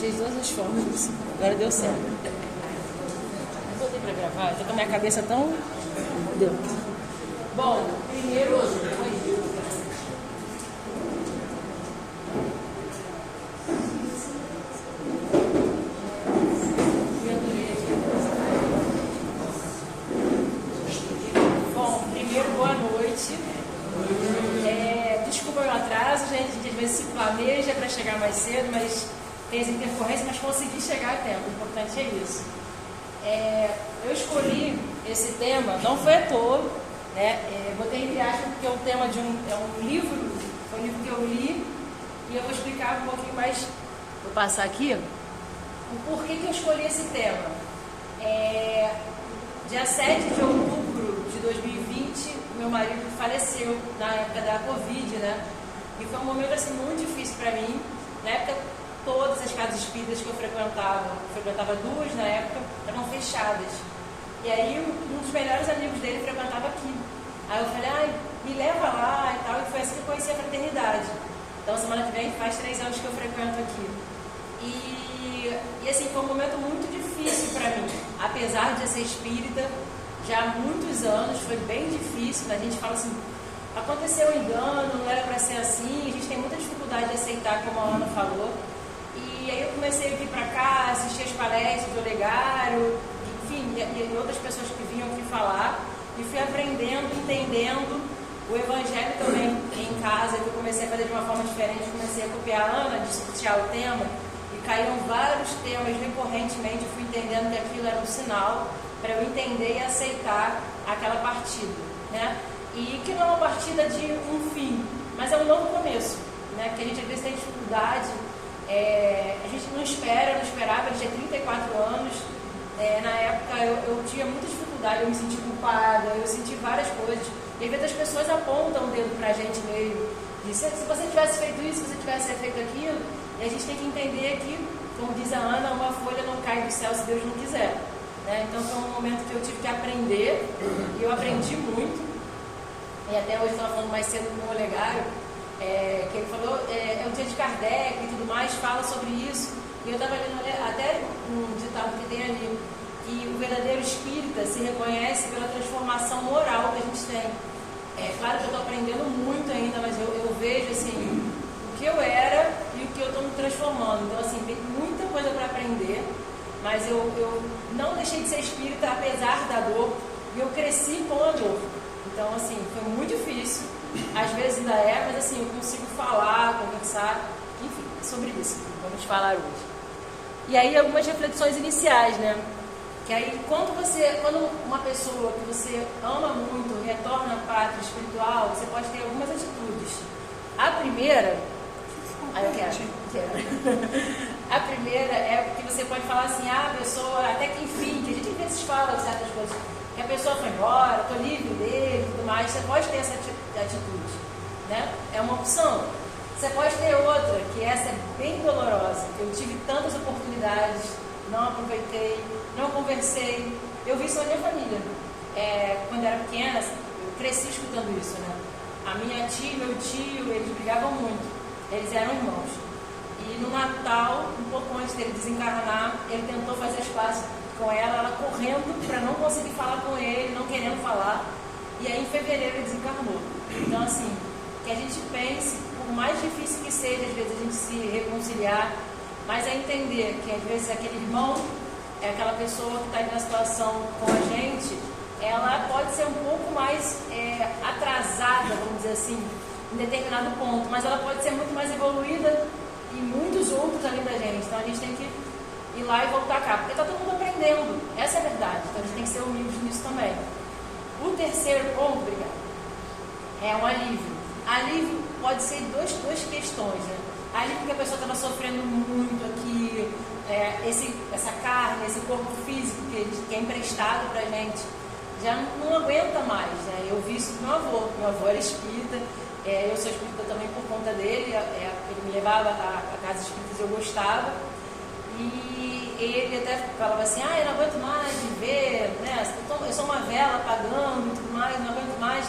Deixei de todas as formas. Agora deu certo. Botei pra gravar, tô com a minha cabeça tão... Deu. Bom, primeiro... Bom, primeiro, boa noite. Desculpa o meu atraso, gente. A gente às vezes se planeja para chegar mais cedo, mas tem as intercorrências, mas consegui chegar a tempo. O importante é isso. Eu escolhi esse tema, não foi à toa, né? Botei entre aspas porque é um tema de um livro, foi um livro que eu li, e eu vou explicar um pouquinho mais, vou passar aqui, o porquê que eu escolhi esse tema. Dia 7 de outubro de 2020, meu marido faleceu na época da Covid, né? E foi um momento assim muito difícil para mim. Na época, todas as casas espíritas que eu frequentava duas na época, estavam fechadas. E aí um dos melhores amigos dele frequentava aqui. Aí eu falei, me leva lá e tal. E foi assim que eu conheci a fraternidade. Então semana que vem faz 3 anos que eu frequento aqui. E assim, foi um momento muito difícil para mim. Apesar de eu ser espírita, já há muitos anos, foi bem difícil. A gente fala assim, aconteceu um engano, não era para ser assim. A gente tem muita dificuldade de aceitar, como a Ana falou. E aí eu comecei a vir para cá, assistir as palestras do Olegário, enfim, e outras pessoas que vinham aqui falar. E fui aprendendo, entendendo o Evangelho também em casa, que eu comecei a fazer de uma forma diferente. Comecei a copiar a Ana, dissociar o tema. E caíram vários temas recorrentemente. Eu fui entendendo que aquilo era um sinal para eu entender e aceitar aquela partida, né? E que não é uma partida de um fim, mas é um novo começo, né? Porque a gente às vezes tem dificuldade, a gente não esperava, a gente tinha 34 anos, na época eu tinha muita dificuldade, eu me senti culpada, eu senti várias coisas, e às vezes as pessoas apontam o dedo pra gente meio, se você tivesse feito isso, se você tivesse feito aquilo, e a gente tem que entender que, como diz a Ana, uma folha não cai do céu se Deus não quiser. Então foi um momento que eu tive que aprender, e eu aprendi muito, e até hoje eu estava falando mais cedo com o Olegário, que ele falou, é o dia de Kardec e tudo mais, fala sobre isso, e eu estava lendo até um ditado que tem ali, que o verdadeiro espírita se reconhece pela transformação moral que a gente tem. Claro que eu estou aprendendo muito ainda, mas eu vejo assim, o que eu era e o que eu estou me transformando, então assim, tem muita coisa para aprender. Mas eu não deixei de ser espírita apesar da dor, e eu cresci com a dor. Então, assim, foi muito difícil, às vezes ainda mas assim, eu consigo falar, conversar, enfim, sobre isso, vamos falar hoje. E aí, algumas reflexões iniciais, né? Que aí, quando uma pessoa que você ama muito retorna à pátria espiritual, você pode ter algumas atitudes. A primeira... eu quero. A primeira é que você pode falar assim, a pessoa, até que enfim, que a gente às vezes fala de certas coisas, que a pessoa foi embora, estou livre dele e tudo mais, você pode ter essa atitude, né? É uma opção. Você pode ter outra, que essa é bem dolorosa. Eu tive tantas oportunidades, não aproveitei, não conversei. Eu vi isso na minha família. Quando eu era pequena, eu cresci escutando isso, né? A minha tia e meu tio, eles brigavam muito. Eles eram irmãos. E no Natal, um pouco antes dele desencarnar, ele tentou fazer as pazes com ela correndo para não conseguir falar com ele, não querendo falar. E aí em fevereiro ele desencarnou. Então assim, que a gente pense, por mais difícil que seja, às vezes a gente se reconciliar, mas é entender que às vezes aquele irmão, aquela pessoa que está ali na situação com a gente, ela pode ser um pouco mais atrasada, vamos dizer assim, em determinado ponto, mas ela pode ser muito mais evoluída e muitos outros além da gente. Então a gente tem que ir lá e voltar cá, porque está todo mundo aprendendo, essa é a verdade. Então a gente tem que ser humilde nisso também. O terceiro ponto, obrigada, é um alívio. Alívio pode ser duas questões, né? Alívio porque a pessoa estava sofrendo muito aqui, essa carne, esse corpo físico que é emprestado para a gente, já não aguenta mais, né? Eu vi isso com meu avô era espírita. Eu sou espírita também por conta dele, ele me levava a casa espírita e eu gostava, e ele até falava assim, eu não aguento mais de ver, né? Eu sou uma vela apagando e tudo mais, não aguento mais.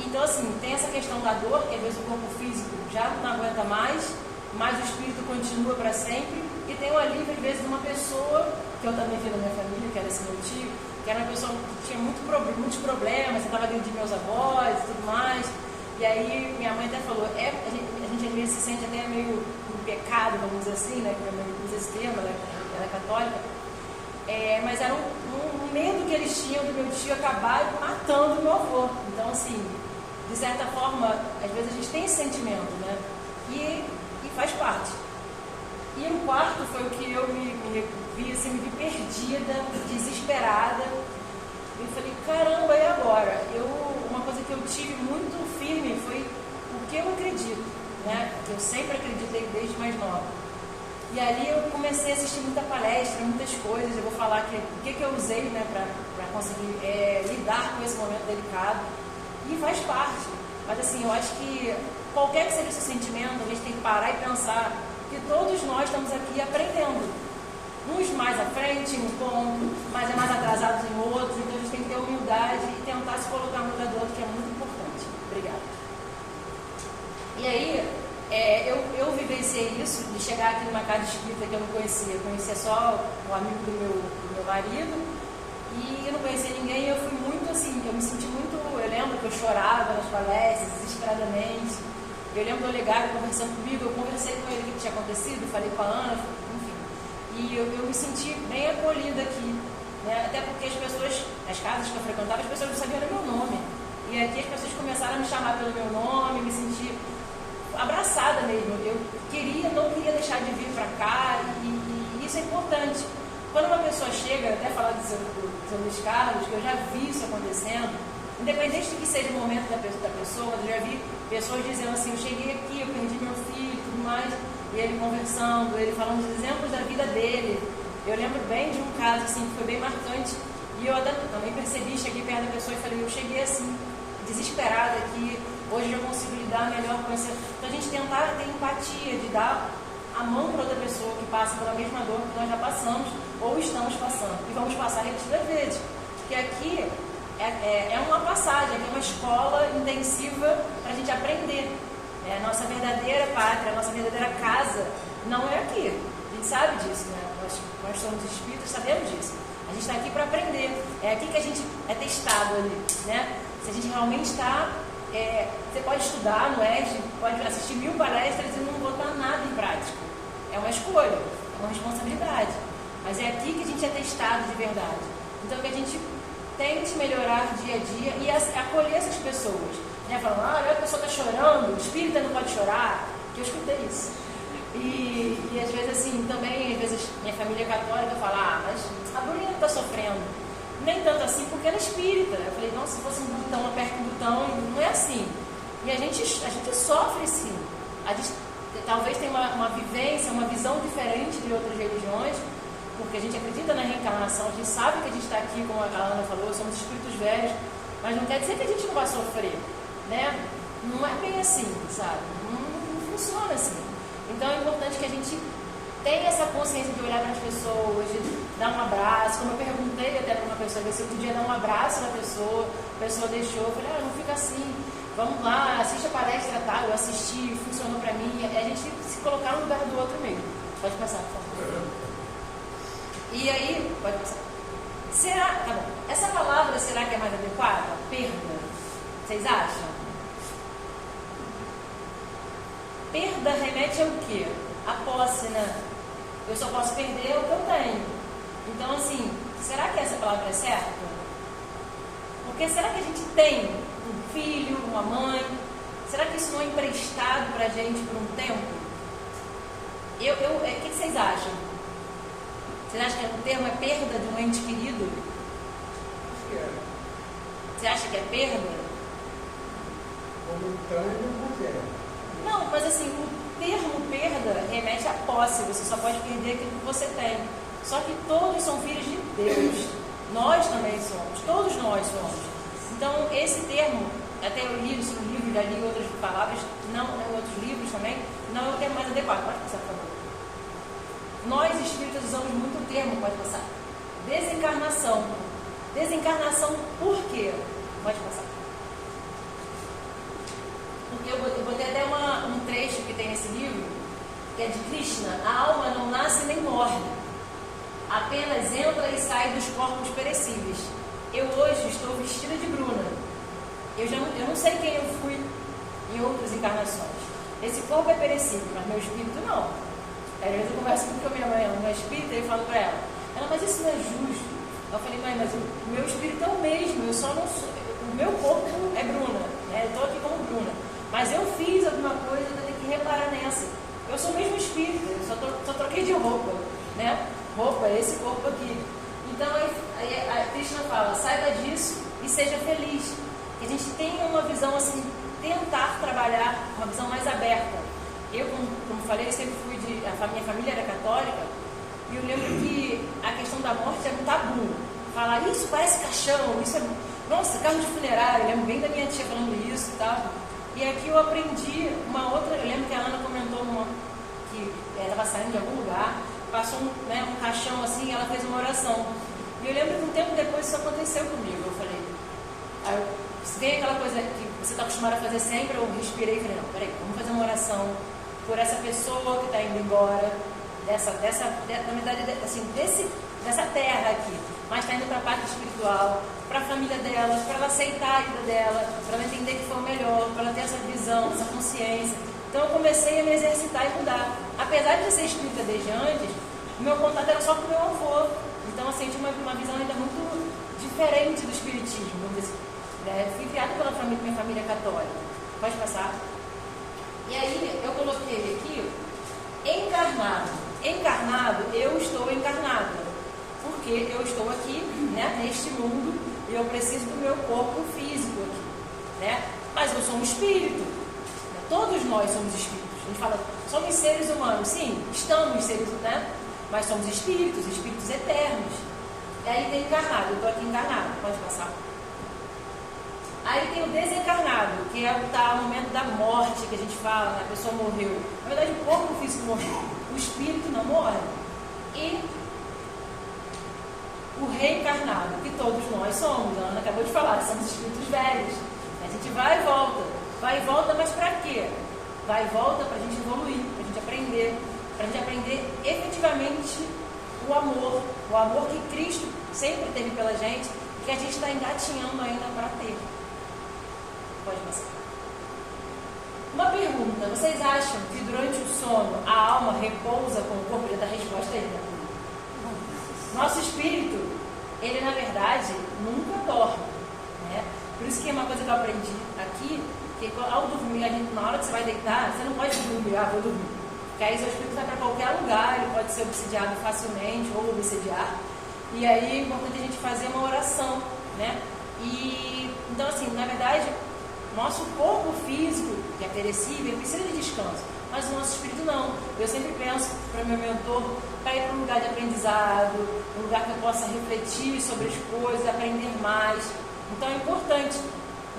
Então assim, tem essa questão da dor, que às vezes o corpo físico já não aguenta mais, mas o espírito continua para sempre, e tem o alívio, às vezes, de uma pessoa, que eu também vi na minha família, que era esse meu tio, que era uma pessoa que tinha muitos problemas, estava dentro de meus avós e tudo mais, e aí minha mãe até falou, a gente às vezes se sente até meio em pecado, vamos dizer assim, né, que minha mãe usa esse termo, ela é católica, mas era um medo que eles tinham do meu tio acabar matando o meu avô. Então, assim, de certa forma, às vezes a gente tem esse sentimento, né? E faz parte. E o quarto foi o que eu me vi perdida, desesperada. Eu falei, caramba, e agora? Uma coisa que eu tive muito firme foi o que eu acredito, né? Eu sempre acreditei desde mais nova. E ali eu comecei a assistir muita palestra, muitas coisas. Eu vou falar o que eu usei, né, para conseguir lidar com esse momento delicado. E faz parte. Mas assim, eu acho que qualquer que seja o seu sentimento, a gente tem que parar e pensar que todos nós estamos aqui aprendendo. Uns mais à frente em um ponto, mas mais atrasados em outros. Então a gente tem que ter humildade e tentar se colocar no lugar do outro, que é muito importante. Obrigada. E aí, eu vivenciei isso, de chegar aqui numa casa espírita que eu não conhecia. Eu conhecia só um amigo do meu marido, e eu não conhecia ninguém. Eu fui muito assim, eu me senti muito... Eu lembro que eu chorava nas palestras, desesperadamente. Eu lembro do Olegário conversando comigo, eu conversei com ele o que tinha acontecido, falei com a Ana, enfim. E eu me senti bem acolhida aqui, né? Até porque as pessoas, as casas que eu frequentava, as pessoas não sabiam o meu nome. E aqui as pessoas começaram a me chamar pelo meu nome, me senti abraçada mesmo. Eu não queria deixar de vir para cá, e isso é importante. Quando uma pessoa chega, até falar do seu Luiz Carlos, que eu já vi isso acontecendo, independente de que seja o momento da pessoa, eu já vi pessoas dizendo assim, eu cheguei aqui, eu perdi meu filho e tudo mais, e ele conversando, ele falando dos exemplos da vida dele. Eu lembro bem de um caso assim, que foi bem marcante, e eu também percebi, cheguei perto da pessoa e falei, eu cheguei assim, desesperada aqui, hoje eu consigo lidar melhor com isso. Então a gente tentar ter empatia, de dar a mão para outra pessoa que passa pela mesma dor que nós já passamos, ou estamos passando, e vamos passar repetidas vezes, porque aqui é uma passagem, é uma escola intensiva para a gente aprender. A nossa verdadeira pátria, a nossa verdadeira casa não é aqui. A gente sabe disso, né? Nós somos espíritas, sabemos disso. A gente está aqui para aprender. É aqui que a gente é testado ali, né? Se a gente realmente está... você pode estudar no ESG, pode assistir 1000 palestras e não botar nada em prática. É uma escolha, é uma responsabilidade. Mas é aqui que a gente é testado de verdade. Então que a gente tente melhorar dia a dia e acolher essas pessoas, né? Falando, olha, a pessoa está chorando, o espírita não pode chorar, que eu escutei isso. E às vezes assim, também, às vezes minha família católica fala, mas a Bruna está sofrendo. Nem tanto assim, porque ela é espírita. Eu falei, nossa, se fosse um botão, aperta um botão, não é assim. E a gente sofre sim. Talvez tenha uma vivência, uma visão diferente de outras religiões, porque a gente acredita na reencarnação, a gente sabe que a gente está aqui, como a Ana falou, somos espíritos velhos, mas não quer dizer que a gente não vai sofrer, né? Não é bem assim, sabe? Não funciona assim. Então é importante que a gente tenha essa consciência de olhar para as pessoas, de dar um abraço. Como eu perguntei até para uma pessoa, se eu podia dar um abraço na pessoa, a pessoa deixou, eu falei, não fica assim, vamos lá, assiste a palestra, tá? Eu assisti, funcionou para mim, a gente se colocar no lugar do outro mesmo. Pode passar, por favor. E aí, pode passar. Tá bom. Essa palavra, será que é mais adequada? Perda. Vocês acham? Perda remete ao quê? A posse, né? Eu só posso perder o que eu tenho. Então, assim, será que essa palavra é certa? Porque será que a gente tem um filho, uma mãe? Será que isso não é emprestado pra gente por um tempo? O que vocês acham? Vocês acham que o termo é perda de um ente querido? Acho que é. Você acha que é perda? Momentâneo não é. Não, mas assim, o termo perda remete à posse. Você só pode perder aquilo que você tem. Só que todos são filhos de Deus. Nós também somos. Todos nós somos. Então, esse termo, até eu li isso no livro, já li outras palavras, não em outros livros também, não é o termo mais adequado. Pode passar, por favor. Nós, espíritas, usamos muito o termo, pode passar. Desencarnação. Desencarnação por quê? Pode passar. Porque eu botei até um trecho que tem nesse livro, que é de Krishna, a alma não nasce nem morre, apenas entra e sai dos corpos perecíveis. Eu hoje estou vestida de Bruna. Eu não sei quem eu fui em outras encarnações. Esse corpo é perecível, mas meu espírito não. Às vezes eu converso com a minha mãe, uma espírita, e eu falo para ela, mas isso não é justo. Eu falei, mãe, mas o meu espírito é o mesmo, eu só não sou, o meu corpo é Bruna, né? Eu estou aqui como Bruna. Mas eu fiz alguma coisa, eu tenho que reparar nessa. Eu sou o mesmo espírito, eu só troquei de roupa, né? Roupa, esse corpo aqui. Então a Krishna fala, saiba disso e seja feliz. Que a gente tenha uma visão assim, tentar trabalhar uma visão mais aberta. Eu, como falei, sempre fui a minha família era católica, e eu lembro que a questão da morte era um tabu. Falar, isso parece caixão, isso é... Nossa, carro de funerária, eu lembro bem da minha tia falando isso e tal. E aqui eu aprendi uma outra, eu lembro que a Ana comentou que ela estava saindo de algum lugar, passou um caixão assim, e ela fez uma oração. E eu lembro que um tempo depois isso aconteceu comigo. Eu falei, se tem aquela coisa que você está acostumado a fazer sempre, eu respirei e falei, não, peraí, vamos fazer uma oração por essa pessoa que está indo embora, na verdade, assim, dessa terra aqui, mas está indo para a parte espiritual, para a família dela, para ela aceitar a vida dela, para ela entender que foi o melhor, para ela ter essa visão, essa consciência. Então eu comecei a me exercitar e mudar. Apesar de eu ser espírita desde antes, o meu contato era só com o meu avô. Então assim, eu tinha uma visão ainda muito diferente do espiritismo, vamos dizer assim. Fui criada pela minha família católica. Pode passar. E aí eu coloquei aqui, encarnado. Encarnado, eu estou encarnada. Porque eu estou aqui, né, neste mundo, e eu preciso do meu corpo físico aqui, né? Mas eu sou um espírito. Né? Todos nós somos espíritos. A gente fala, somos seres humanos. Sim, estamos seres humanos, né? Mas somos espíritos eternos. E aí tem encarnado, eu estou aqui encarnado. Pode passar. Aí tem o desencarnado, que é o momento da morte que a gente fala, né? A pessoa morreu. Na verdade, o corpo físico morreu, o espírito não morre. E o reencarnado, que todos nós somos, a Ana acabou de falar, somos espíritos velhos. A gente vai e volta, mas para quê? Vai e volta para a gente evoluir, para a gente aprender efetivamente o amor que Cristo sempre teve pela gente, que a gente está engatinhando ainda para ter. Pode passar. Uma pergunta, vocês acham que durante o sono a alma repousa com o corpo? Ele dá resposta aí, né? Nosso espírito, ele na verdade nunca dorme, né? Por isso que é uma coisa que eu aprendi aqui, que ao dormir, na hora que você vai deitar, você não pode dormir, vou dormir. Porque aí seu espírito vai para qualquer lugar, ele pode ser obsidiado facilmente ou obsidiar. E aí é importante a gente fazer uma oração, né? E então assim, na verdade, nosso corpo físico, que é perecível, precisa de descanso, mas o nosso espírito não. Eu sempre penso para o meu mentor, para ir para um lugar de aprendizado, um lugar que eu possa refletir sobre as coisas, aprender mais. Então é importante.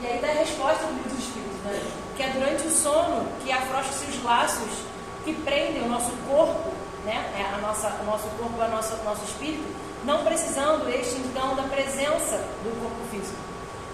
E aí dá a resposta do livro dos espíritos, né? Que é durante o sono que afrouxam-se os laços que prendem o nosso corpo, né? O nosso corpo, o nosso espírito, não precisando então da presença do corpo físico.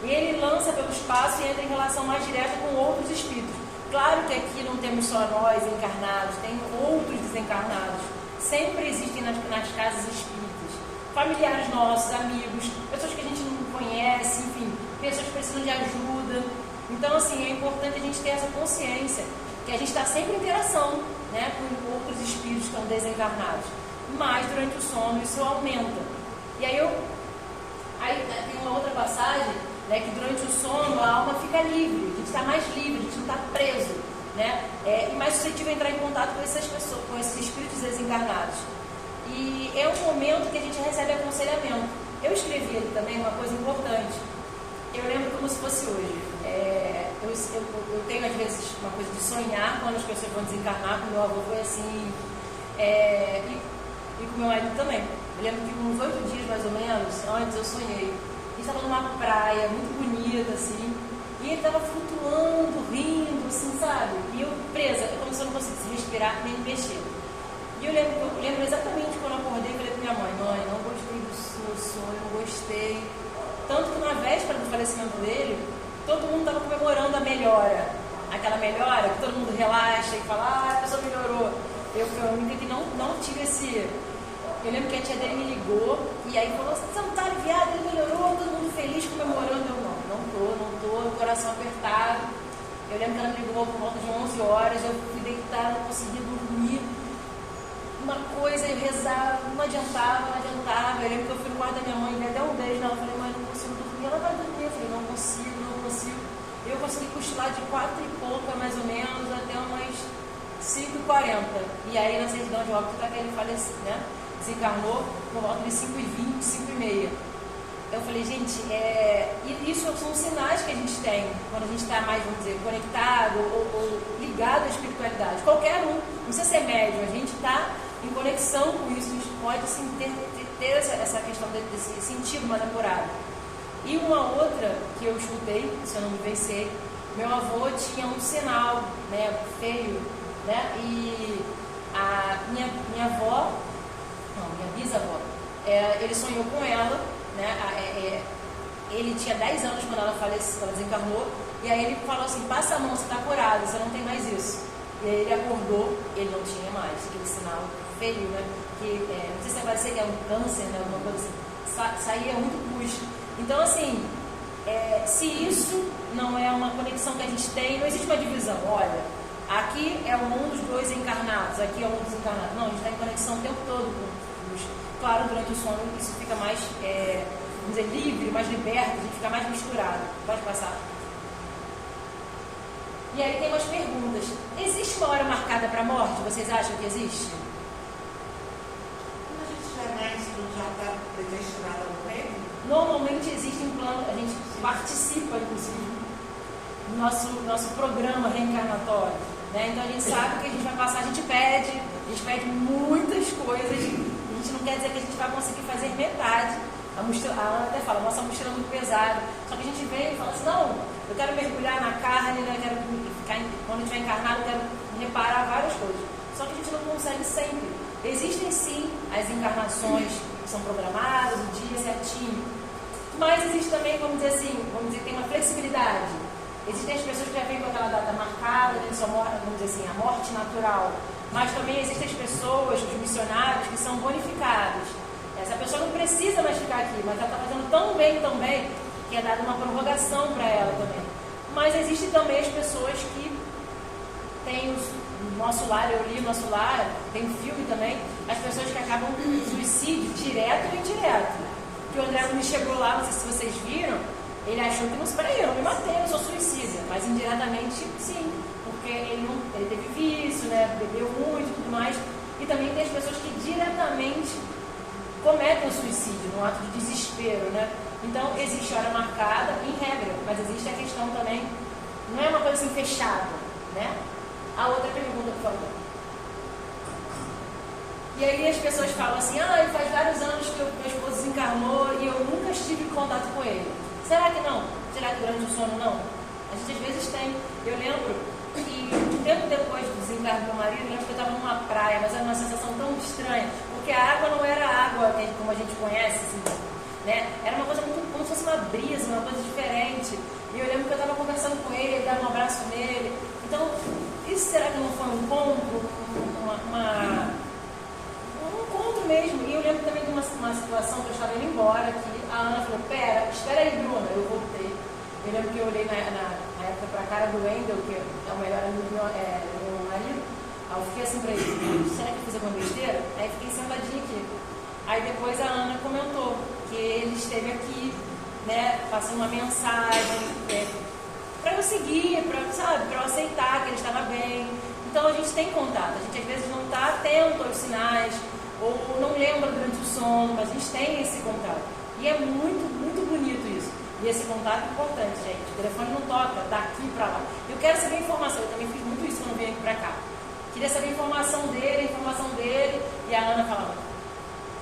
E ele lança pelo espaço e entra em relação mais direta com outros espíritos. Claro que aqui não temos só nós encarnados, tem outros desencarnados. Sempre existem nas casas espíritas. Familiares nossos, amigos, pessoas que a gente não conhece, enfim, pessoas que precisam de ajuda. Então, assim, é importante a gente ter essa consciência que a gente está sempre em interação, né, com outros espíritos que estão desencarnados. Mas durante o sono isso aumenta. E aí tem uma outra passagem, né, que durante o sono a alma fica livre, a gente está mais livre, a gente não está preso, né, e mais suscetível a entrar em contato com essas pessoas, com esses espíritos desencarnados. E é um momento que a gente recebe aconselhamento. Eu escrevi ali também uma coisa importante. Eu lembro como se fosse hoje. Eu tenho às vezes uma coisa de sonhar quando as pessoas vão desencarnar, com meu avô foi assim, e com meu marido também. Eu lembro que uns 8 dias mais ou menos antes eu sonhei. A gente estava numa praia muito bonita assim, e ele estava flutuando, rindo, assim, sabe? E eu presa, como se eu não conseguisse respirar nem mexer. E eu lembro exatamente quando eu acordei, eu falei para minha mãe, não gostei do seu sonho, não gostei. Tanto que na véspera do falecimento dele, todo mundo estava comemorando a melhora. Aquela melhora que todo mundo relaxa e fala, a pessoa melhorou. Eu fui a única que não tive esse... Eu lembro que a tia dele me ligou e aí falou, você não tá aliviado, ele melhorou, todo mundo feliz, comemorando. Eu, não tô, coração apertado. Eu lembro que ela me ligou por volta de 11 horas, eu fui deitar, não conseguia dormir. Uma coisa, eu rezava, não adiantava. Eu lembro que eu fui no quarto da minha mãe, dei até um beijo nela, falei, mãe, não consigo dormir. Ela vai dormir, eu falei, não consigo. Eu consegui cochilar de 4 e pouca, mais ou menos, até umas 5h40. E aí, na certidão de óbito, tá que ele faleceu, né? Desencarnou por volta de 5h20, 5h30. Eu falei, gente, isso são sinais que a gente tem quando a gente está mais, vamos dizer, conectado ou ligado à espiritualidade. Qualquer um, não precisa ser médium, a gente está em conexão com isso, a gente pode sim, ter essa questão desse sentido mais apurado. E uma outra que eu escutei, se eu não me vencer, meu avô tinha um sinal, né, feio, né, e a minha avó, não, minha bisavó, ele sonhou com ela, né, ele tinha 10 anos quando ela faleceu, ela desencarnou, e aí ele falou assim, passa a mão, você está curado, você não tem mais isso. E aí ele acordou, ele não tinha mais, aquele sinal feio, né, que não sei se vai ser que é um câncer, né, alguma coisa assim, saía muito pus. Então, assim, se isso não é uma conexão que a gente tem, não existe uma divisão. Olha, aqui é o mundo dos dois encarnados, aqui é o mundo dos encarnados. Não, a gente está em conexão o tempo todo com os... Claro, durante o sono isso fica mais, vamos dizer, livre, mais liberto, a gente fica mais misturado. Pode passar. E aí tem umas perguntas. Existe uma hora marcada para a morte? Vocês acham que existe? Quando a gente já nasce, já está predestinado ao morrer? Normalmente existe um plano, a gente participa, inclusive, do nosso programa reencarnatório, né? Então a gente sabe que a gente vai passar, a gente pede muitas coisas, a gente não quer dizer que a gente vai conseguir fazer metade. A Ana até fala, nossa mochila é muito pesada, só que a gente vem e fala assim, não, eu quero mergulhar na carne, né? Eu quero ficar, quando a gente vai encarnar, eu quero reparar várias coisas, só que a gente não consegue sempre. Existem sim as encarnações que são programadas, o dia certinho, mas existe também, vamos dizer assim, tem uma flexibilidade. Existem as pessoas que já vêm com aquela data marcada, né, só morre, vamos dizer assim, a morte natural, mas também existem as pessoas, os missionários, que são bonificados. Essa pessoa não precisa mais ficar aqui, mas ela está fazendo tão bem, que é dada uma prorrogação para ela também. Mas existem também as pessoas que têm o nosso lar, eu li o nosso lar, tem um filme também, as pessoas que acabam com suicídio direto ou indireto. Que o André me chegou lá, não sei se vocês viram, ele achou que não, peraí, eu não me matei, eu sou suicida, mas indiretamente sim, porque ele teve vício, né, bebeu muito e tudo mais, e também tem as pessoas que diretamente cometem o suicídio, num ato de desespero, né? Então existe hora marcada, em regra, mas existe a questão também, não é uma coisa assim fechada, né? A outra pergunta, por favor. E aí as pessoas falam assim, faz vários anos que meu esposo desencarnou e eu nunca estive em contato com ele. Será que não? Será que durante o sono não? A gente às vezes tem. Eu lembro que um tempo depois do desencarne do meu marido, eu lembro que eu estava numa praia, mas era uma sensação tão estranha, porque a água não era água como a gente conhece, assim, né? Era uma coisa muito, como se fosse uma brisa, uma coisa diferente. E eu lembro que eu estava conversando com ele dava um abraço nele. Então, isso será que não foi um encontro? Um encontro mesmo. E eu lembro também de uma situação que eu estava indo embora, que a Ana falou, espera aí, Bruna, eu voltei. Eu lembro que eu olhei na época para a cara do Wendel, que é o melhor amigo do meu marido. Aí eu fiquei assim para ele, será que eu fiz alguma besteira? Aí fiquei sentadinha aqui. Aí depois a Ana comentou que ele esteve aqui, né, passando uma mensagem para eu seguir, para eu aceitar que ele estava bem. Então a gente tem contato, a gente às vezes não está atento aos sinais, ou não lembra durante o sono, mas a gente tem esse contato. E é muito, muito bonito isso. E esse contato é importante, gente. O telefone não toca daqui para lá. Eu quero saber a informação, eu também fiz muito isso quando vim aqui para cá. Queria saber a informação dele, e a Ana falava,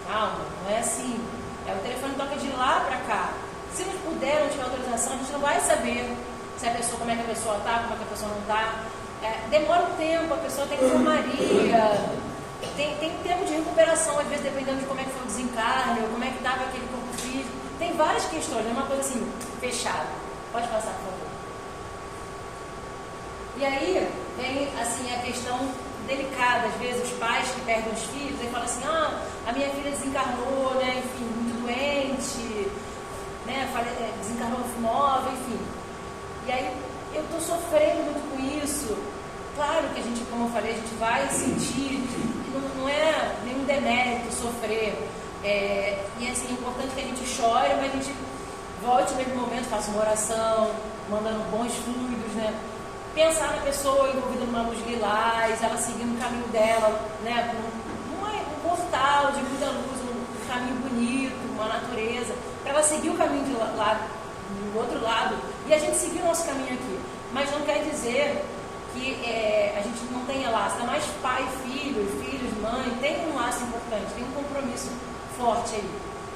calma, não é assim. O telefone toca de lá para cá. Se não puder, não tiver autorização, a gente não vai saber se a pessoa, como é que a pessoa está, como é que a pessoa não está. Demora um tempo, a pessoa tem enfermaria, tem tempo de recuperação, às vezes dependendo de como é que foi o desencarne, ou como é que estava aquele corpo físico. Tem várias questões, não é uma coisa assim, fechada. Pode passar, por favor. E aí vem assim, a questão delicada, às vezes, os pais que perdem os filhos, e falam assim, a minha filha desencarnou, né, enfim, muito doente, né, desencarnou nova, enfim. E aí eu estou sofrendo muito com isso. Claro que a gente, como eu falei, a gente vai sentir, não é nenhum demérito sofrer. E assim, é importante que a gente chore, mas a gente volte no mesmo momento, faça uma oração, mandando bons fluidos, né? Pensar na pessoa envolvida numa luz lilás, ela seguindo o caminho dela, né? Um portal de muita luz, um caminho bonito, uma natureza, para ela seguir o caminho de lá, do outro lado, e a gente seguir o nosso caminho aqui. Mas não quer dizer que a gente não tenha laço, ainda mais pai, filhos, mãe, tem um laço importante, tem um compromisso forte aí.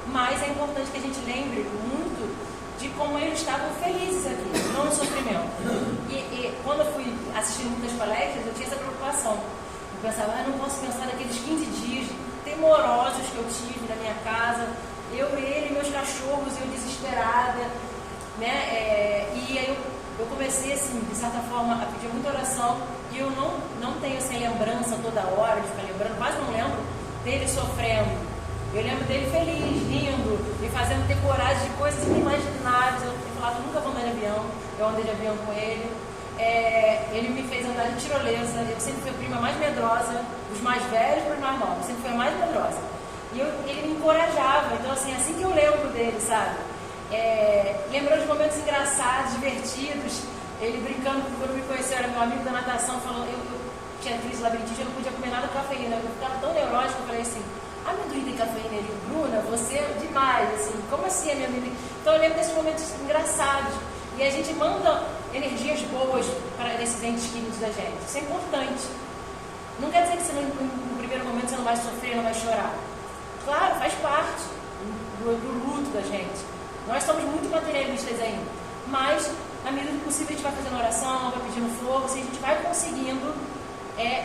Mas é importante que a gente lembre muito de como eles estavam felizes aqui, não no sofrimento. E quando eu fui assistir muitas palestras, eu tinha essa preocupação. Eu pensava, eu não posso pensar naqueles 15 dias temorosos que eu tive na minha casa, ele, meus cachorros, eu desesperada, né? E aí eu comecei, assim, de certa forma, a pedir muita oração, e eu não tenho essa lembrança toda hora, de ficar lembrando, quase não lembro dele sofrendo. Eu lembro dele feliz, rindo, me fazendo ter coragem de coisas inimagináveis. Eu falava, nunca vou andar de avião, eu andei de avião com ele. Ele me fez andar de tirolesa, eu sempre fui a prima mais medrosa, dos mais velhos para os mais novos, eu sempre fui a mais medrosa. E ele me encorajava, então assim que eu lembro dele, sabe? Lembrou de momentos engraçados, divertidos, ele brincando, quando me conheceu, era meu amigo da natação, falando, eu tinha crise labirintite, eu não podia comer nada com cafeína, eu ficava tão neurótica, eu falei assim, amendoim tem cafeína? Ele, Bruna, você é demais, assim, como assim amendoim? Então eu lembro desses momentos engraçados, e a gente manda energias boas para esses entes químicos da gente, isso é importante. Não quer dizer que você no primeiro momento você não vai sofrer, não vai chorar. Claro, faz parte do luto da gente. Nós somos muito materialistas ainda, mas na medida do possível a gente vai fazendo oração, vai pedindo força, e a gente vai conseguindo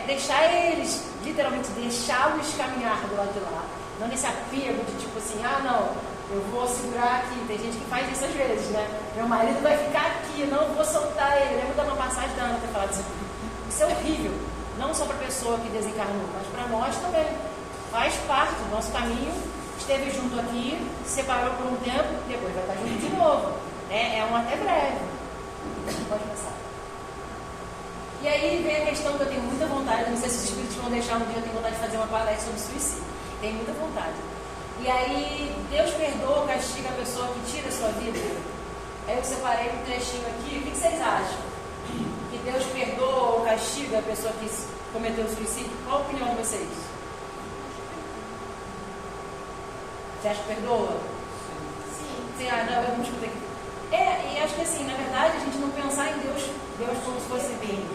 deixar eles, literalmente deixá-los caminhar do lado de lá, não nesse apego de tipo assim, não, eu vou segurar aqui. Tem gente que faz isso às vezes, né? Meu marido vai ficar aqui, não vou soltar ele. Eu lembro de uma passagem da Ana ter falado isso. Isso é horrível, não só para a pessoa que desencarnou, mas para nós também. Faz parte do nosso caminho, esteve junto aqui, se separou por um tempo, depois vai estar junto de novo. É um até breve. Pode passar. E aí vem a questão que eu tenho muita vontade, não sei se os espíritos vão deixar um dia, eu tenho vontade de fazer uma palestra sobre suicídio. Tenho muita vontade. E aí, Deus perdoa ou castiga a pessoa que tira a sua vida? Aí eu separei um trechinho aqui, o que vocês acham? Que Deus perdoa ou castiga a pessoa que cometeu o suicídio? Qual a opinião de vocês? Você acha que perdoa? Sim. Não, eu não escutei aqui. E acho que assim, na verdade, a gente não pensar em Deus como se fosse bem.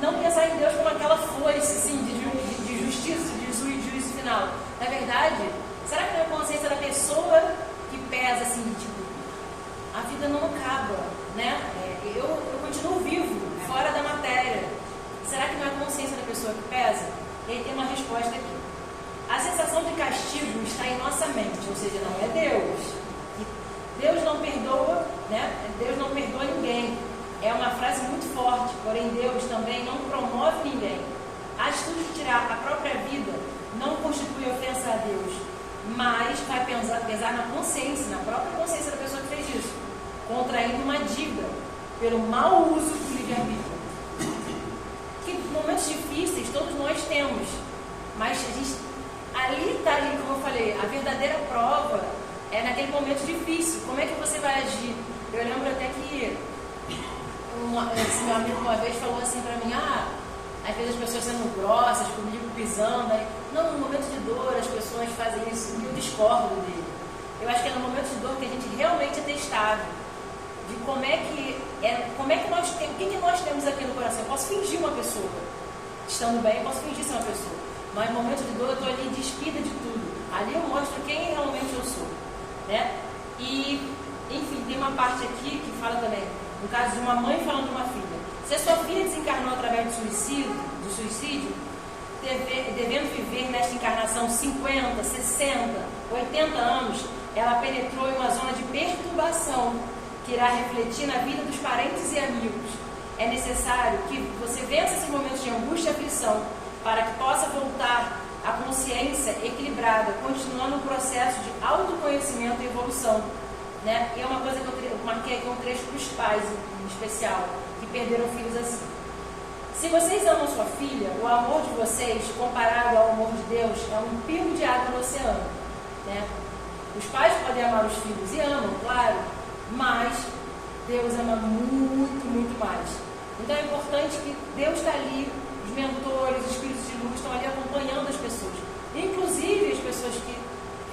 Não pensar em Deus como aquela foice, assim, de justiça, de juízo final. Na verdade, será que não é a consciência da pessoa que pesa, assim, tipo, a vida não acaba, né? Eu continuo vivo, fora da matéria. Será que não é a consciência da pessoa que pesa? E aí tem uma resposta aqui. A sensação de castigo está em nossa mente, ou seja, não é Deus. Deus não perdoa, né? Deus não perdoa ninguém. É uma frase muito forte, porém Deus também não promove ninguém. A atitude de tirar a própria vida não constitui ofensa a Deus, mas vai pesar na consciência, na própria consciência da pessoa que fez isso, contraindo uma dívida pelo mau uso do livre-arbítrio. Que momentos difíceis todos nós temos, mas a gente está ali, como eu falei, a verdadeira prova é naquele momento difícil. Como é que você vai agir? Eu lembro até que esse meu amigo uma vez falou assim pra mim, às vezes as pessoas sendo grossas comigo, pisando, aí, não, no momento de dor as pessoas fazem isso, e eu discordo dele. Eu acho que é no momento de dor que a gente realmente é testável, de como é que nós temos, o que nós temos aqui no coração. Eu posso fingir uma pessoa, estando bem, eu posso fingir ser uma pessoa, mas no momento de dor eu estou ali despida de tudo, ali eu mostro quem realmente eu sou, né? E, enfim, tem uma parte aqui que fala também, no caso de uma mãe falando de uma filha. Se a sua filha desencarnou através do suicídio, devendo viver nesta encarnação 50, 60, 80 anos, ela penetrou em uma zona de perturbação que irá refletir na vida dos parentes e amigos. é necessário que você vença esses momentos de angústia e aflição para que possa voltar à consciência equilibrada, continuando o processo de autoconhecimento e evolução. Né? E é uma coisa que eu marquei aqui, um trecho dos pais, em especial, que perderam filhos assim. Se vocês amam sua filha, o amor de vocês, comparado ao amor de Deus, é um pingo de água no oceano. Né? Os pais podem amar os filhos e amam, claro, mas Deus ama muito, muito mais. Então é importante que Deus está ali, os mentores, os espíritos de luz estão ali acompanhando as pessoas. Inclusive as pessoas que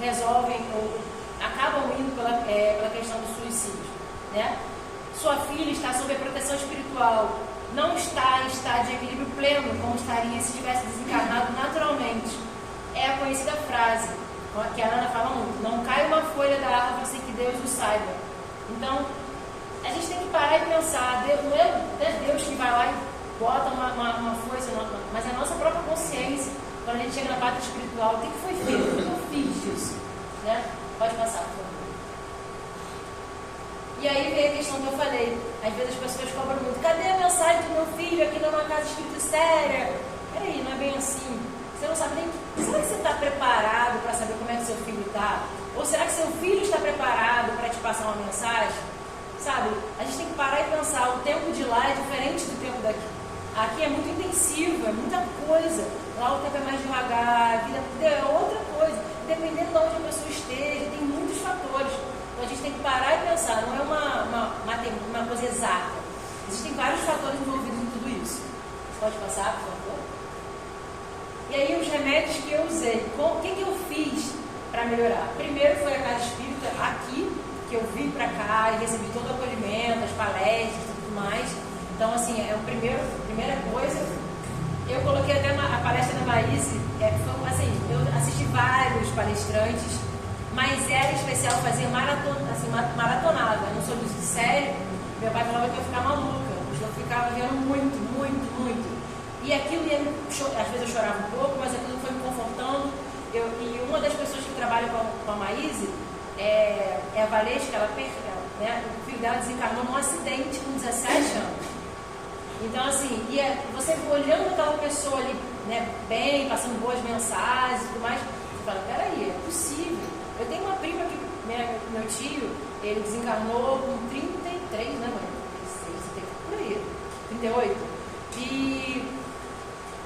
resolvem ou acabam indo pela questão do suicídio. Né? Sua filha está sob a proteção espiritual, não está em estado de equilíbrio pleno, como estaria se tivesse desencarnado naturalmente. É a conhecida frase, que a Ana fala muito: não cai uma folha da árvore sem que Deus o saiba. Então, a gente tem que parar e pensar, Deus, não é Deus que vai lá e bota uma força, mas é a nossa própria consciência. Quando a gente chega na parte espiritual, o que foi feito? O que eu fiz disso? Né? Pode passar, por favor. E aí vem a questão que eu falei. Às vezes as pessoas cobram muito: cadê a mensagem do meu filho aqui numa casa espírita séria? Peraí, não é bem assim. Você não sabe nem... Será que você está preparado para saber como é que seu filho está? Ou será que seu filho está preparado para te passar uma mensagem? Sabe? A gente tem que parar e pensar. O tempo de lá é diferente do tempo daqui. Aqui é muito intensivo, é muita coisa. Lá o tempo é mais devagar, a vida é outra coisa. Dependendo de onde a pessoa esteja, tem muitos fatores. Então a gente tem que parar e pensar. Não é uma coisa exata. Existem vários fatores envolvidos em tudo isso. Você pode passar, por favor? E aí os remédios que eu usei. O que eu fiz para melhorar? Primeiro foi a casa espírita aqui, que eu vim para cá e recebi todo o acolhimento, as palestras e tudo mais. Então, assim, é a primeira coisa. Eu coloquei até a palestra da Maíse, assim, eu assisti vários palestrantes, mas era especial fazer maratonada. Eu não sou disso de sério. Meu pai falava que eu ia ficar maluca, eu ficava vendo muito. E aquilo, às vezes eu chorava um pouco, mas aquilo foi me confortando. E uma das pessoas que trabalha com a Maíse é a Valesca, né, o filho dela desencarnou num acidente com 17 anos. Então, assim, você olhando aquela pessoa ali, né, bem, passando boas mensagens e tudo mais, você fala: peraí, é possível. Eu tenho uma prima que, meu tio, ele desencarnou com 33, né, mãe? 36, por aí, 38.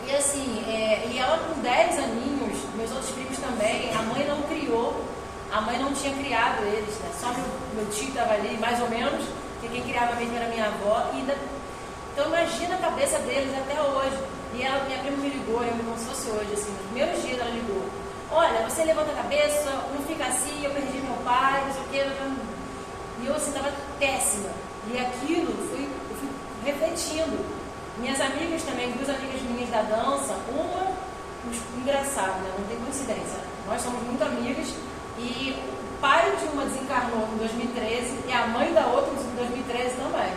E assim, e ela com 10 aninhos, meus outros primos também, a mãe não criou, a mãe não tinha criado eles, né? Só meu tio estava ali, mais ou menos, que quem criava mesmo era minha avó. Então imagina a cabeça deles até hoje. E minha prima me ligou, eu como se fosse hoje, assim, nos primeiros dias ela ligou: olha, você levanta a cabeça, não fica assim, eu perdi meu pai, não sei o quê. E eu assim, estava péssima. E aquilo, eu fui refletindo. Minhas amigas também, 2 amigas minhas da dança, uma, engraçado, né? Não tem coincidência. Nós somos muito amigas e o pai de uma desencarnou em 2013 e a mãe da outra em 2013 também.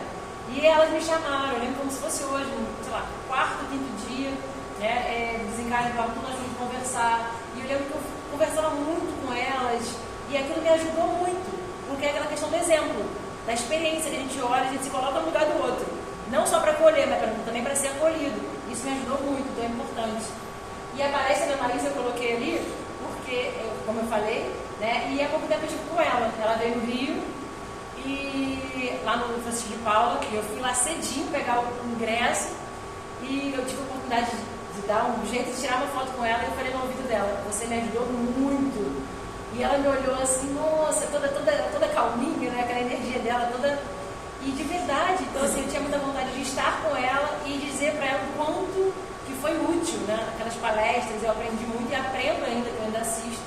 E elas me chamaram, eu lembro como se fosse hoje, sei lá, 4º, 5º dia, né? Desencarnaram tudo, nós fomos conversar. E eu lembro que eu conversava muito com elas e aquilo me ajudou muito, porque é aquela questão do exemplo, da experiência que a gente olha, a gente se coloca no lugar do outro. Não só para acolher, mas também para ser acolhido. Isso me ajudou muito, então é importante. E a palestra da Marisa eu coloquei ali, porque, como eu falei, né, e há pouco tempo eu estive com ela. Ela veio no Rio, e lá no Francisco de Paula, eu fui lá cedinho pegar o ingresso, e eu tive a oportunidade de dar um jeito de tirar uma foto com ela, e eu falei no ouvido dela: você me ajudou muito. E ela me olhou assim, nossa, toda calminha, né, aquela energia dela, toda... E de verdade, então assim, eu tinha muita vontade de estar com ela e dizer para ela o quanto que foi útil, né? Aquelas palestras, eu aprendi muito e aprendo ainda, que eu ainda assisto.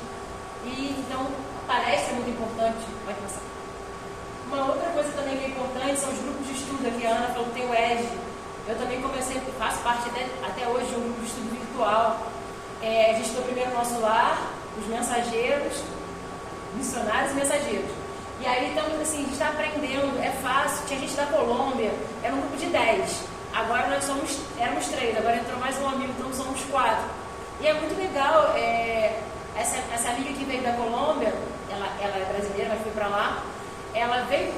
E então, a palestra é muito importante. Vai começar. Uma outra coisa também que é importante são os grupos de estudo. Aqui a Ana falou que tem o ESG. Eu também faço parte até hoje de um grupo de estudo virtual. A gente tem o Primeiro Nosso Lar, os mensageiros, missionários e mensageiros. E aí, então, assim, a gente está aprendendo, é fácil. Tinha gente da Colômbia, era um grupo de 10. Agora nós éramos 3, agora entrou mais um amigo, então somos 4. E é muito legal, essa amiga que veio da Colômbia, ela é brasileira, mas foi para lá, ela veio,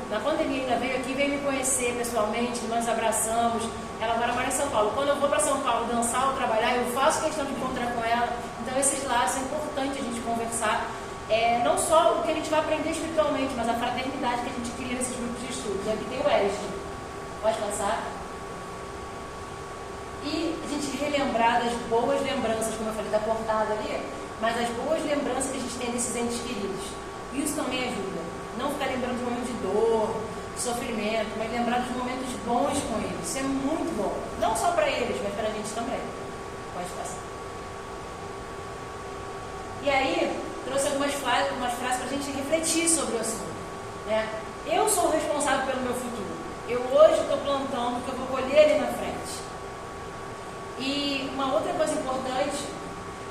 na pandemia ainda veio aqui, veio me conhecer pessoalmente, nós abraçamos. Ela mora em São Paulo. Quando eu vou para São Paulo dançar ou trabalhar, eu faço questão de encontrar com ela. Então esses laços é importante a gente conversar. Não só o que a gente vai aprender espiritualmente, mas a fraternidade que a gente cria nesses grupos de estudos. E aqui tem o Wesley. Pode passar? E a gente relembrar das boas lembranças, como eu falei, da portada ali, mas as boas lembranças que a gente tem desses entes queridos. Isso também ajuda. Não ficar lembrando de momentos de dor, de sofrimento, mas lembrar dos momentos bons com eles. Isso é muito bom. Não só para eles, mas para a gente também. Pode passar. E aí, trouxe algumas frases para a gente refletir sobre o assunto. Né? Eu sou o responsável pelo meu futuro. Eu hoje estou plantando o que eu vou colher ali na frente. E uma outra coisa importante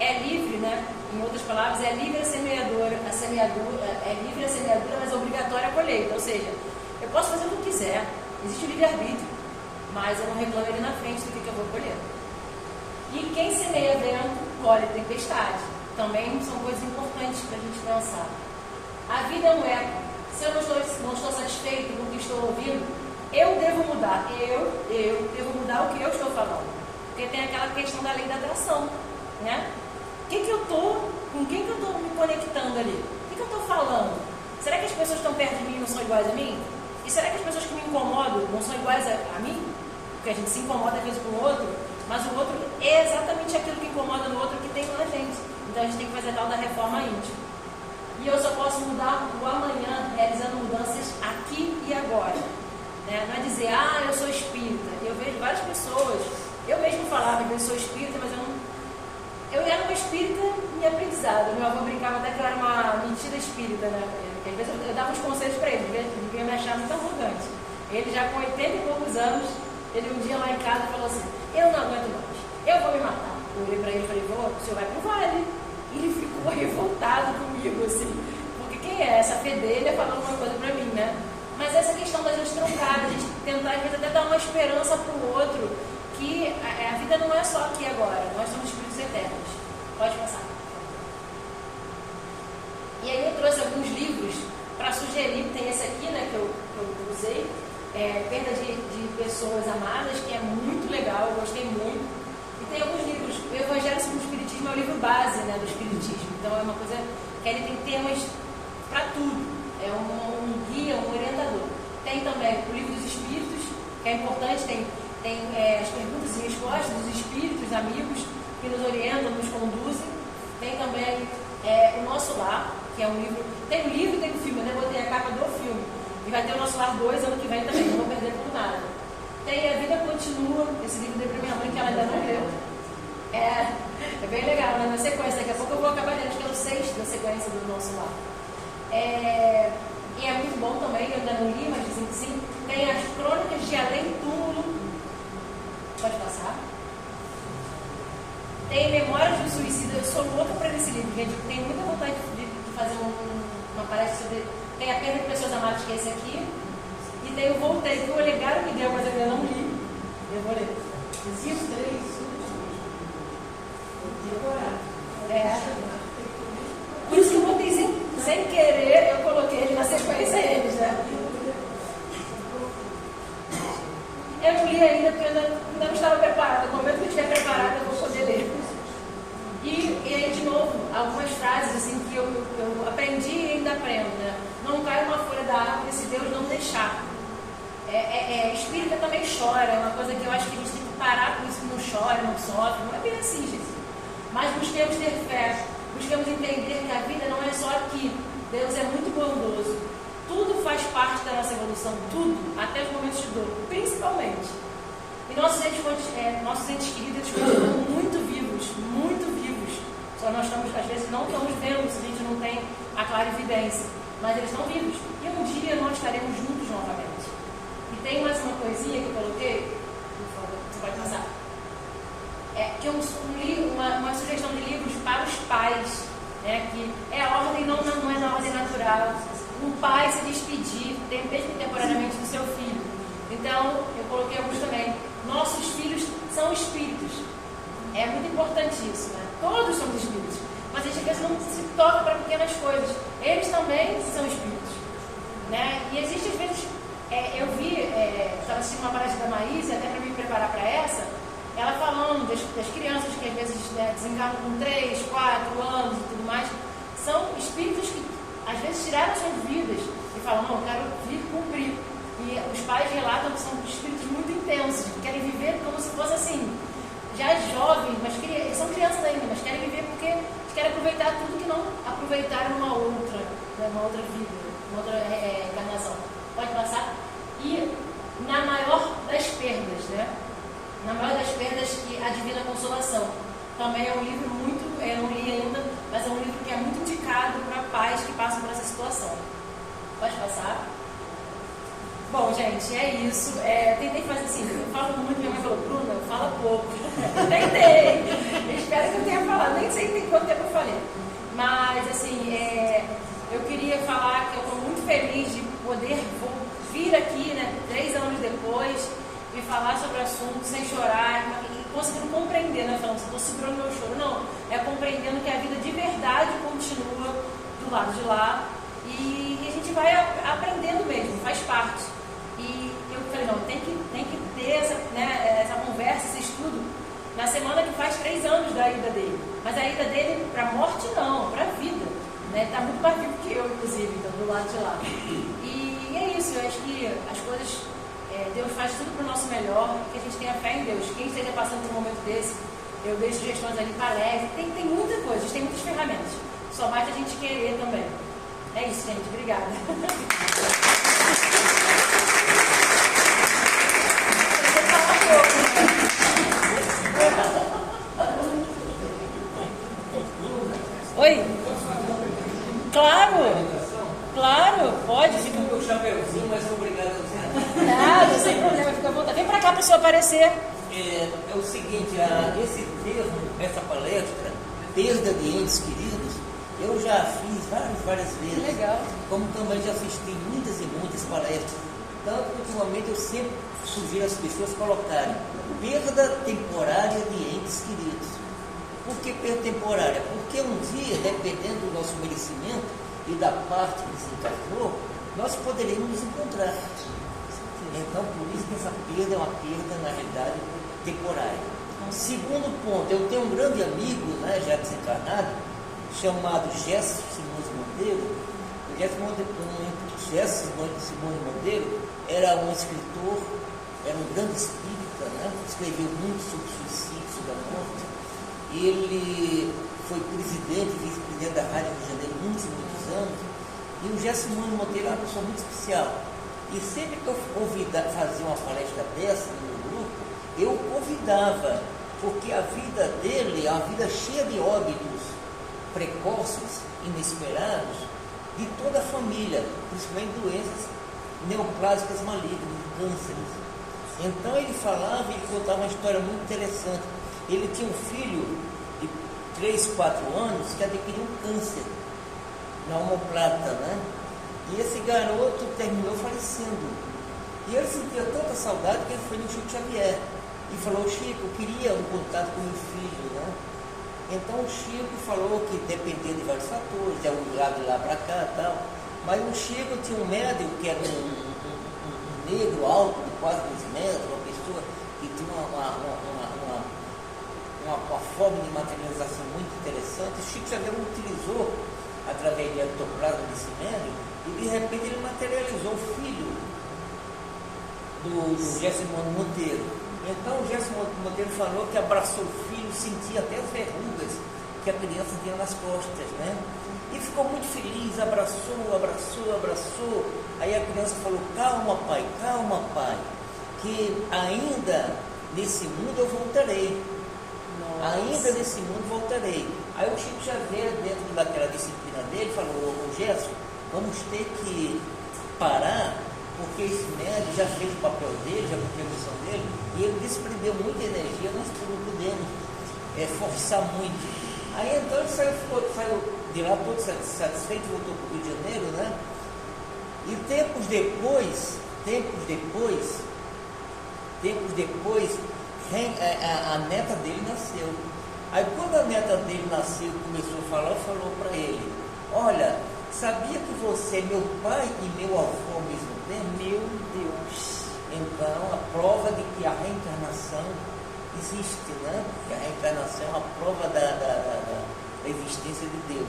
é livre, né? Em outras palavras, é livre a semeadura, é livre a semeadura, mas é obrigatória a colheita. Ou seja, eu posso fazer o que eu quiser, existe o livre-arbítrio, mas eu não reclamo ali na frente do que eu vou colher. E quem semeia vento, colhe tempestade. Também são coisas importantes para a gente pensar. A vida é um eco. Se eu não estou satisfeito com o que estou ouvindo, eu devo mudar. Eu devo mudar o que eu estou falando. Porque tem aquela questão da lei da atração, né? Com quem que eu estou me conectando ali? O que eu estou falando? Será que as pessoas que estão perto de mim não são iguais a mim? E será que as pessoas que me incomodam não são iguais a mim? Porque a gente se incomoda às vezes com o outro, mas o outro é exatamente aquilo que incomoda no outro que tem na gente. Então a gente tem que fazer a tal da reforma íntima. E eu só posso mudar o amanhã, realizando mudanças aqui e agora. Né? Não é dizer, eu sou espírita. Eu vejo várias pessoas, eu mesmo falava que eu sou espírita, mas eu era uma espírita em aprendizado. Meu avô brincava até que eu era uma mentira espírita, né? Porque às vezes eu dava uns conselhos para ele, ele vinha me achar muito arrogante. Ele já com 80 e poucos anos, ele um dia lá em casa falou assim, eu não aguento mais, eu vou me matar. Eu olhei para ele e falei, vô, o senhor vai pro vale. E ele ficou revoltado comigo, assim, porque quem é essa fedelha falando uma coisa para mim, né? Mas essa questão da gente trocar, da gente tentar às vezes até dar uma esperança pro outro, que a vida não é só aqui e agora, nós somos espíritos eternos. Pode passar. E aí eu trouxe alguns livros para sugerir, tem esse aqui, né, que eu usei, Perda de Pessoas Amadas, que é muito legal, eu gostei muito. E tem alguns livros, o Evangelho segundo o Espiritismo é o livro base, né, do Espiritismo, então é uma coisa que ele tem temas para tudo, é um guia, um orientador. Tem também o Livro dos Espíritos, que é importante, tem as perguntas e respostas dos espíritos, amigos, que nos orientam, nos conduzem. Tem também o Nosso Lar, que é um livro, tem o livro e tem o filme, eu botei a capa do filme, e vai ter o Nosso Lar 2 ano que vem também, não vou perder por nada. Tem A Vida Continua, esse livro dei para minha mãe, que ela ainda não leu. É bem legal, né? Na sequência, daqui a pouco eu vou acabar lendo, acho que é o 6 da sequência do Nosso Lar. E é muito bom também, eu ainda não li, mas dizem que sim. Tem as Crônicas de Além Túmulo. Pode passar. Tem Memórias do Suicida. Eu sou louca para esse livro, gente. Eu tenho muita vontade de fazer uma palestra sobre. Tem A Perda de Pessoas Amadas, que é esse aqui. E tem o Voltei, que o Olegário me deu, mas eu ainda não li. Eu vou ler. Existe 3. Por isso que eu botei sem querer, eu coloquei ele na sequência eles, né? Eu não li ainda porque eu ainda não estava preparada. No momento que eu estiver preparada, eu vou poder ler. E de novo, algumas frases assim que eu aprendi e ainda aprendo, né? Não cai uma folha da árvore se Deus não deixar. Espírita também chora, é uma coisa que eu acho que a gente tem que parar com isso, não chora, não sofre, não é bem assim, gente. Mas busquemos ter fé, busquemos entender que a vida não é só aqui. Deus é muito bondoso. Tudo faz parte da nossa evolução, tudo, até os momentos de dor, principalmente. E nossos entes queridos continuam muito vivos, muito vivos. Só nós estamos, às vezes, não estamos vendo, se a gente não tem a clara evidência. Mas eles estão vivos. E um dia nós estaremos juntos novamente. E tem mais uma coisinha que eu coloquei, por favor, você pode passar. Que uma sugestão de livros para os pais, né, que a ordem não é na ordem natural. Um pai se despedir, mesmo temporariamente, do seu filho. Então, eu coloquei alguns também. Nossos filhos são espíritos. É muito importante isso, né? Todos somos espíritos. Mas a gente às vezes não se toca para pequenas coisas. Eles também são espíritos. né? E existe, às vezes, eu vi, estava assistindo uma palestra da Maísa, até para me preparar para essa, ela falando das crianças que às vezes, né, desencarnam com 3, 4 anos e tudo mais, são espíritos que às vezes tiraram suas vidas e falam, não, eu quero vir cumprir. E os pais relatam que são espíritos muito intensos, que querem viver como se fosse assim, já jovens, mas são crianças ainda, mas querem viver porque querem aproveitar tudo que não aproveitaram numa outra, né, uma outra vida, uma outra encarnação. Pode passar? E na maior das perdas, né? Na maior das perdas, que a Divina Consolação. Também é um livro muito, eu não li ainda, mas é um livro que é muito indicado para pais que passam por essa situação. Pode passar? Bom, gente, é isso. Eu tentei fazer assim, eu falo muito, minha mãe falou, Bruna, fala pouco. Tentei. Espero que eu tenha falado, nem sei quanto tempo eu falei. Mas, assim, eu queria falar que eu estou muito feliz de poder vir aqui, né, 3 anos depois, e falar sobre o assunto sem chorar, e conseguindo compreender, né, falando, estou segurando meu choro. Não, é compreendendo que a vida de verdade continua do lado de lá, e a gente vai aprendendo mesmo, faz parte. E eu falei, não, tem que ter essa conversa, esse estudo, na semana que faz 3 anos da ida dele. Mas a ida dele para a morte não, para a vida. Está muito mais vivo que eu, inclusive, então, do lado de lá. E é isso, eu acho que as coisas, Deus faz tudo para o nosso melhor, que a gente tenha fé em Deus. Quem esteja passando por um momento desse, eu dei sugestões ali para leve, tem muita coisa, a gente tem muitas ferramentas. Só basta a gente querer também. É isso, gente. Obrigada. Oi? Claro, pode. Fica o meu chapeuzinho, mas obrigado a você. Nada, sem problema, fica à vontade. Vem pra cá para o senhor aparecer. É o seguinte, esse termo, essa palestra, perda de entes queridos, eu já fiz várias vezes. Legal. Como também já assisti muitas e muitas palestras. Tanto que ultimamente eu sempre sugiro às pessoas colocarem perda temporária de entes queridos. Por que perda temporária? Porque um dia, dependendo do nosso merecimento e da parte que desencarnou, nós poderemos nos encontrar. Então, por isso que essa perda é uma perda, na realidade, temporária. Segundo ponto, eu tenho um grande amigo, né, já desencarnado, chamado Gesso Simões Monteiro. O Gesso Simões Monteiro era um escritor, era um grande espírita, né, escreveu muito sobre suicídio, sobre a morte. Ele foi presidente, vice-presidente da Rádio Rio de Janeiro muitos anos. E o Gesso Simões Monteiro é uma pessoa muito especial. E sempre que eu fazia uma palestra dessa no meu grupo, eu o convidava, porque a vida dele é uma vida cheia de óbitos precoces, inesperados, de toda a família, principalmente doenças neoplásicas malignas, cânceres. Então ele falava e contava uma história muito interessante. Ele tinha um filho de 3, 4 anos que adquiriu um câncer na omoplata, né? E esse garoto terminou falecendo. E ele sentia tanta saudade que ele foi no Chico Xavier e falou: Chico, eu queria um contato com meu filho, né? Então o Chico falou que dependia de vários fatores, de algum lado de lá para cá e tal. Mas o Chico tinha um médico que era um negro alto, de quase 2 metros, uma pessoa que tinha uma forma de materialização muito interessante. O Chico Xavier utilizou, através de ectoplasma desse médium, e de repente ele materializou o filho do Gesso Monteiro. Então o Gesso Monteiro falou que abraçou o filho, sentia até as verrugas que a criança tinha nas costas, né? E ficou muito feliz, abraçou. Aí a criança falou: calma pai, que ainda nesse mundo eu voltarei. Ainda nesse mundo voltarei. Aí o Chico Xavier, dentro daquela disciplina dele, falou: ô Gesso, vamos ter que parar, porque esse médico já fez o papel dele, já cumpriu a missão dele, e ele desprendeu muita energia, nós não podemos forçar muito. Aí então ele saiu de lá todo satisfeito, voltou para o Rio de Janeiro, né? E tempos depois, a neta dele nasceu. Aí quando a neta dele nasceu, começou a falar, falou para ele: olha, sabia que você é meu pai e meu avô ao mesmo tempo? Meu Deus. Então, a prova de que a reencarnação existe, né? Que a reencarnação é a prova da existência de Deus.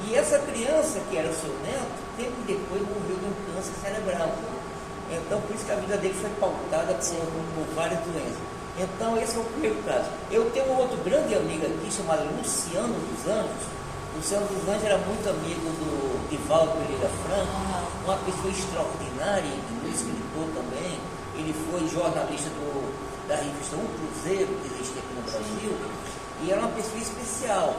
E essa criança, que era seu neto, tempo depois morreu de um câncer cerebral. Então, por isso que a vida dele foi pautada por várias doenças. Então, esse é o primeiro caso. Eu tenho um outro grande amigo aqui, chamado Luciano dos Anjos. Luciano dos Anjos era muito amigo do Divaldo Pereira Franco, uma pessoa extraordinária, um escritor também. Ele foi jornalista da revista O Cruzeiro, que existe aqui no Brasil, e era uma pessoa especial.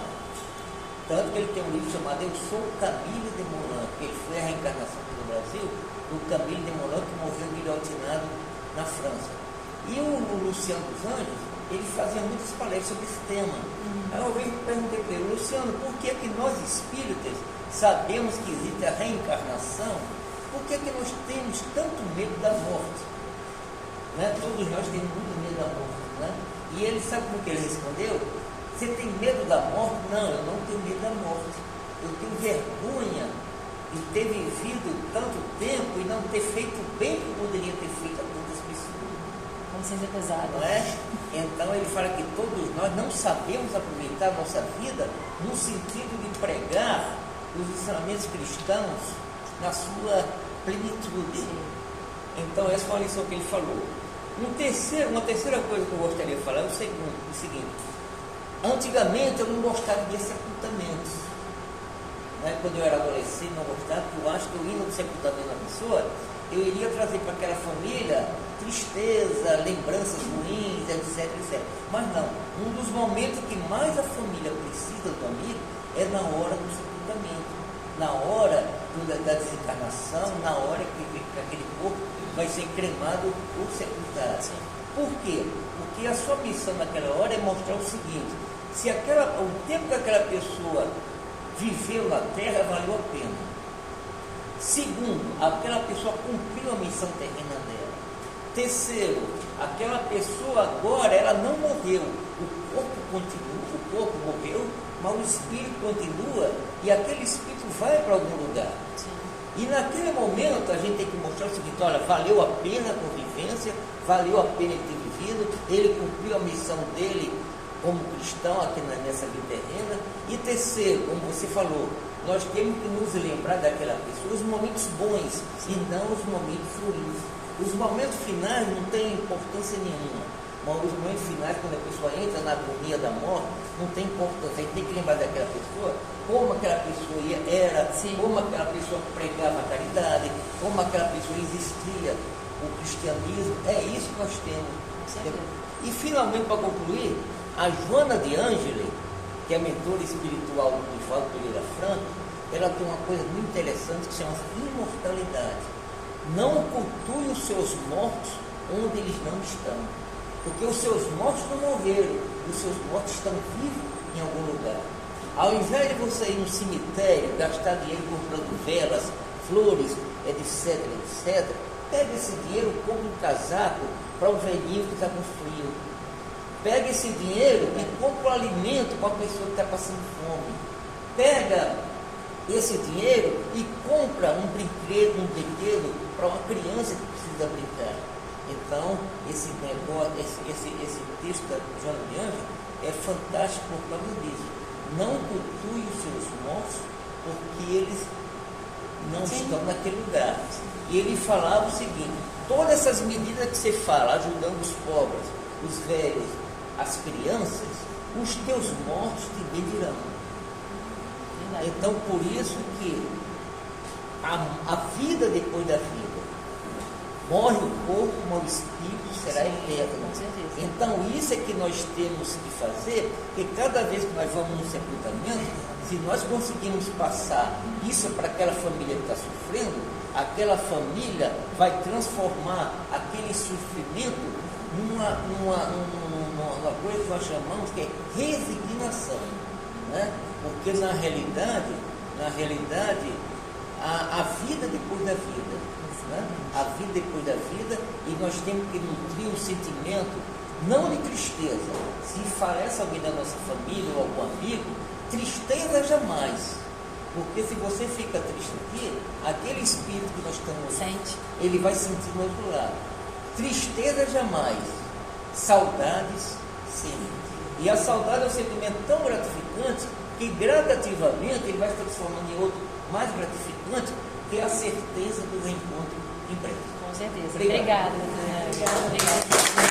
Tanto que ele tem um livro chamado Eu Sou Camille Desmoulins, que ele foi a reencarnação aqui no Brasil do Camille Desmoulins, que morreu guilhotinado na França. E o Luciano dos Anjos, ele fazia muitas palestras sobre esse tema. Aí eu perguntei para ele: Luciano, por que nós espíritas sabemos que existe a reencarnação? Por que nós temos tanto medo da morte? Né? Todos nós temos muito medo da morte. Né? E ele, sabe por que ele respondeu? Você tem medo da morte? Não, eu não tenho medo da morte. Eu tenho vergonha de ter vivido tanto tempo e não ter feito o bem que eu poderia ter feito a tantas pessoas. Consciência pesada. Não é? Então ele fala que todos nós não sabemos aproveitar a nossa vida no sentido de pregar os ensinamentos cristãos na sua plenitude. Então essa foi a lição que ele falou. Uma terceira coisa que eu gostaria de falar é o seguinte: antigamente eu não gostava de sepultamentos. Né? Quando eu era adolescente, não gostava, porque eu acho que eu indo no sepultamento da pessoa, eu iria trazer para aquela família tristeza, lembranças ruins, etc, etc. Mas não, um dos momentos que mais a família precisa do amigo é na hora do sepultamento, na hora da desencarnação, na hora que aquele corpo vai ser cremado ou sepultado. Por quê? Porque a sua missão naquela hora é mostrar o seguinte: se o tempo que aquela pessoa viveu na Terra valeu a pena. Segundo, aquela pessoa cumpriu a missão terrena dela. Terceiro, aquela pessoa agora, ela não morreu. O corpo continua, o corpo morreu, mas o espírito continua e aquele espírito vai para algum lugar. E naquele momento a gente tem que mostrar o seguinte: olha, valeu a pena a convivência, valeu a pena ele ter vivido, ele cumpriu a missão dele como cristão aqui nessa vida terrena. E terceiro, como você falou, nós temos que nos lembrar daquela pessoa, os momentos bons e não os momentos ruins. Os momentos finais não têm importância nenhuma, mas os momentos finais, quando a pessoa entra na agonia da morte, não tem importância. A gente tem que lembrar daquela pessoa, como aquela pessoa era, como aquela pessoa pregava a caridade, como aquela pessoa existia o cristianismo. É isso que nós temos. E finalmente, para concluir, a Joana de Ângeli, que é a mentora espiritual do Divaldo Pereira Franco, ela tem uma coisa muito interessante que chama imortalidade. Não cultue os seus mortos onde eles não estão, porque os seus mortos não morreram, os seus mortos estão vivos em algum lugar. Ao invés de você ir no cemitério, gastar dinheiro comprando velas, flores, etc, etc, pega esse dinheiro, compra um casaco para o velhinho que está com frio. Pega esse dinheiro e compra um alimento para a pessoa que está passando fome. Pega esse dinheiro e compra um brinquedo para uma criança que precisa brincar. Então, esse negócio, esse texto da Joana de Ângeli é fantástico por causa disso. Não cultue os seus mortos, porque eles não estão naquele lugar. E ele falava o seguinte: todas essas medidas que você fala, ajudando os pobres, os velhos, as crianças, os teus mortos te bendirão. Então, por isso que a vida depois da vida, morre o corpo, mas o espírito será eterno. Então, isso é que nós temos que fazer, porque cada vez que nós vamos no sepultamento, se nós conseguimos passar isso para aquela família que está sofrendo, aquela família vai transformar aquele sofrimento numa coisa que nós chamamos que é resignação, né? Porque na realidade a vida depois da vida, né? A vida depois da vida, e nós temos que nutrir um sentimento não de tristeza. Se falece alguém da nossa família ou algum amigo, tristeza jamais, Porque se você fica triste aqui, aquele espírito que nós estamos, Sente. ele vai sentir no outro lado. Tristeza jamais, saudades sim. E a saudade é um sentimento tão gratificante que gradativamente ele vai se transformando em outro mais gratificante, que é a certeza do reencontro em breve. Com certeza. Obrigado. Obrigada, doutora. Obrigada.